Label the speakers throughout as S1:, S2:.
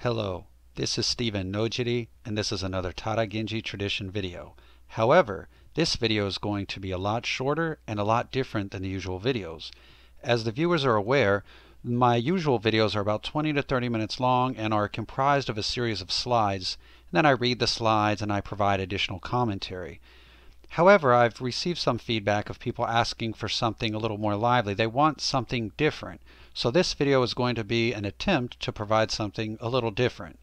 S1: Hello, this is Stephen Nojiri, and this is another Tada Genji tradition video. However, this video is going to be a lot shorter and a lot different than the usual videos. As the viewers are aware, my usual videos are about 20 to 30 minutes long and are comprised of a series of slides, and then I read the slides and I provide additional commentary. However, I've received some feedback of people asking for something a little more lively. They want something different. So this video is going to be an attempt to provide something a little different.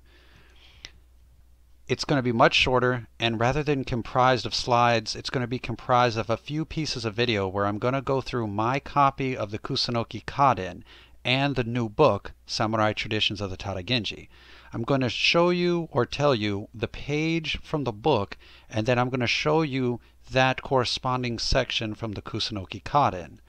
S1: It's going to be much shorter, and rather than comprised of slides, it's going to be comprised of a few pieces of video where I'm going to go through my copy of the Kusunoki Kaden and the new book, Samurai Traditions of the Tada Genji. I'm going to show you or tell you the page from the book, and then I'm going to show you that corresponding section from the Kusunoki Kaden.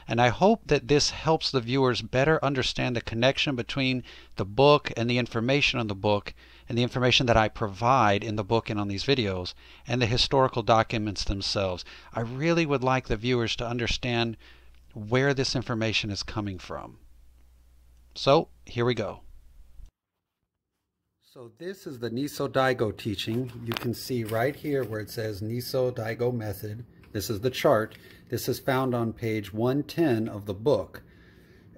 S1: And I hope that this helps the viewers better understand the connection between the book and the information on the book and the information that I provide in the book and on these videos and the historical documents themselves. I really would like the viewers to understand where this information is coming from. So here we go. So this is the Niso Daigo teaching. You can see right here where it says Niso Daigo method. This is the chart. This is found on page 110 of the book.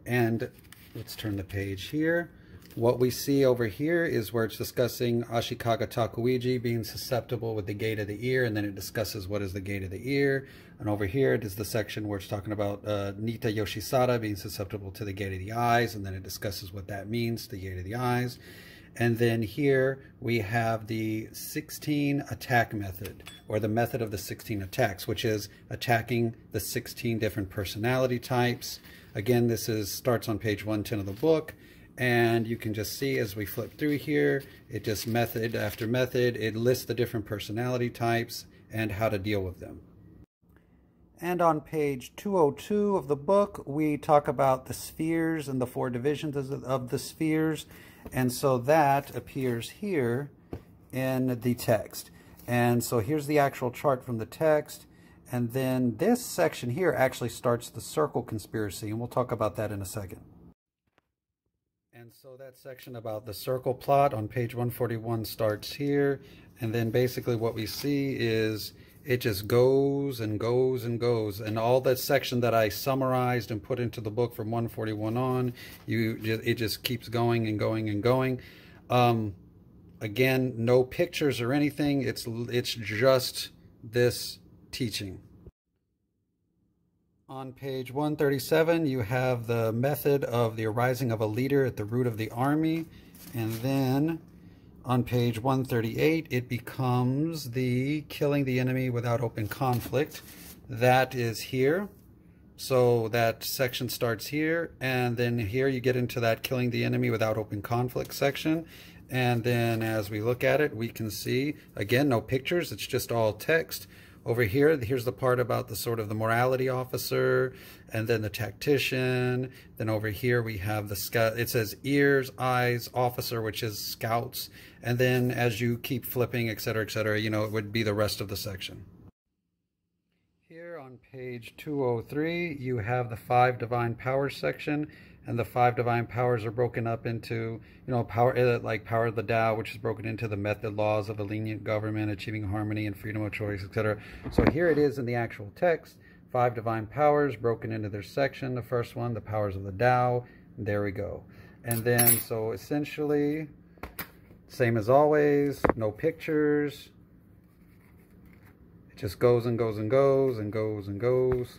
S1: And let's turn the page here. What we see over here is where it's discussing Ashikaga Takuiji being susceptible with the gate of the ear, and then it discusses what is the gate of the ear. And over here it is the section where it's talking about Nita Yoshisada being susceptible to the gate of the eyes, and then it discusses what that means, the gate of the eyes. And then here we have the 16 attack method, or the method of the 16 attacks, which is attacking the 16 different personality types. Again, this starts on page 110 of the book, and you can just see as we flip through here, it just method after method, it lists the different personality types and how to deal with them. And on page 202 of the book, we talk about the spheres and the 4 divisions of the spheres. And so that appears here in the text. And so here's the actual chart from the text. And then this section here actually starts the circle conspiracy. And we'll talk about that in a second. And so that section about the circle plot on page 141 starts here. And then basically what we see is it just goes and goes and goes. And all that section that I summarized and put into the book from 141 on, it just keeps going and going and going. Again, no pictures or anything. It's just this teaching. On page 137, you have the method of the arising of a leader at the root of the army. And then on page 138, it becomes the killing the enemy without open conflict. That is here. So that section starts here, and then here you get into that killing the enemy without open conflict section. And then as we look at it, we can see, again, no pictures, it's just all text. Over here, here's the part about the sort of the morality officer, and then the tactician. Then over here we have the scout. It says ears, eyes, officer, which is scouts. And then as you keep flipping, etc., you know, it would be the rest of the section. Here on page 203, you have the 5 divine powers section. And the 5 divine powers are broken up into, you know, power, like power of the Tao, which is broken into the method, laws of a lenient government, achieving harmony and freedom of choice, etc. So here it is in the actual text, 5 divine powers broken into their section. The first one, the powers of the Tao. There we go. And then, so essentially, same as always, no pictures. It just goes and goes and goes and goes and goes.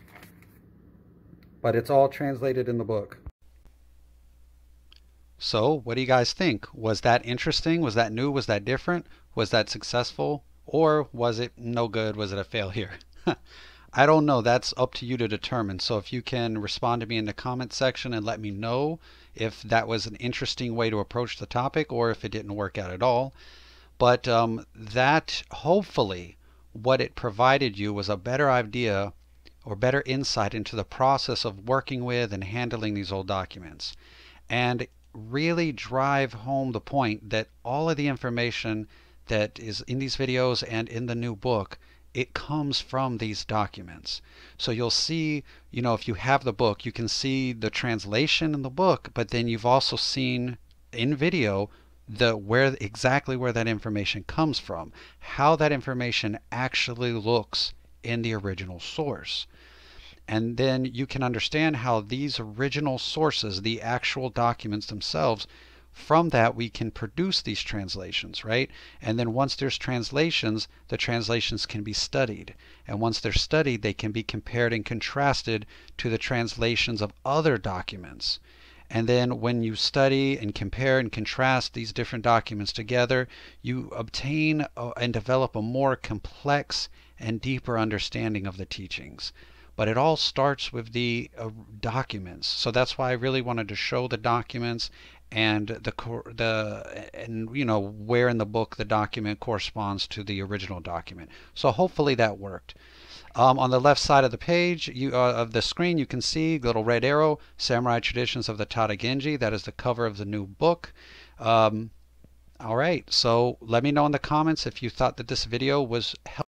S1: But it's all translated in the book. So, what do you guys think? Was that interesting? Was that new? Was that different? Was that successful? Or was it no good? Was it a failure? I don't know. That's up to you to determine. So if you can respond to me in the comment section and let me know if that was an interesting way to approach the topic or if it didn't work out at all. But that, hopefully, what it provided you was a better idea or better insight into the process of working with and handling these old documents. And really drive home the point that all of the information that is in these videos and in the new book, it comes from these documents. So you'll see, you know, if you have the book, you can see the translation in the book, but then you've also seen in video exactly where that information comes from, how that information actually looks in the original source. And then you can understand how these original sources, the actual documents themselves, from that we can produce these translations, right? And then once there's translations, the translations can be studied. And once they're studied, they can be compared and contrasted to the translations of other documents. And then when you study and compare and contrast these different documents together, you obtain and develop a more complex and deeper understanding of the teachings. But it all starts with the documents. So that's why I really wanted to show the documents and where in the book the document corresponds to the original document. So hopefully that worked. On the left side of the page, of the screen, you can see the little red arrow, Samurai Traditions of the Tada Genji. That is the cover of the new book. All right, so let me know in the comments if you thought that this video was helpful.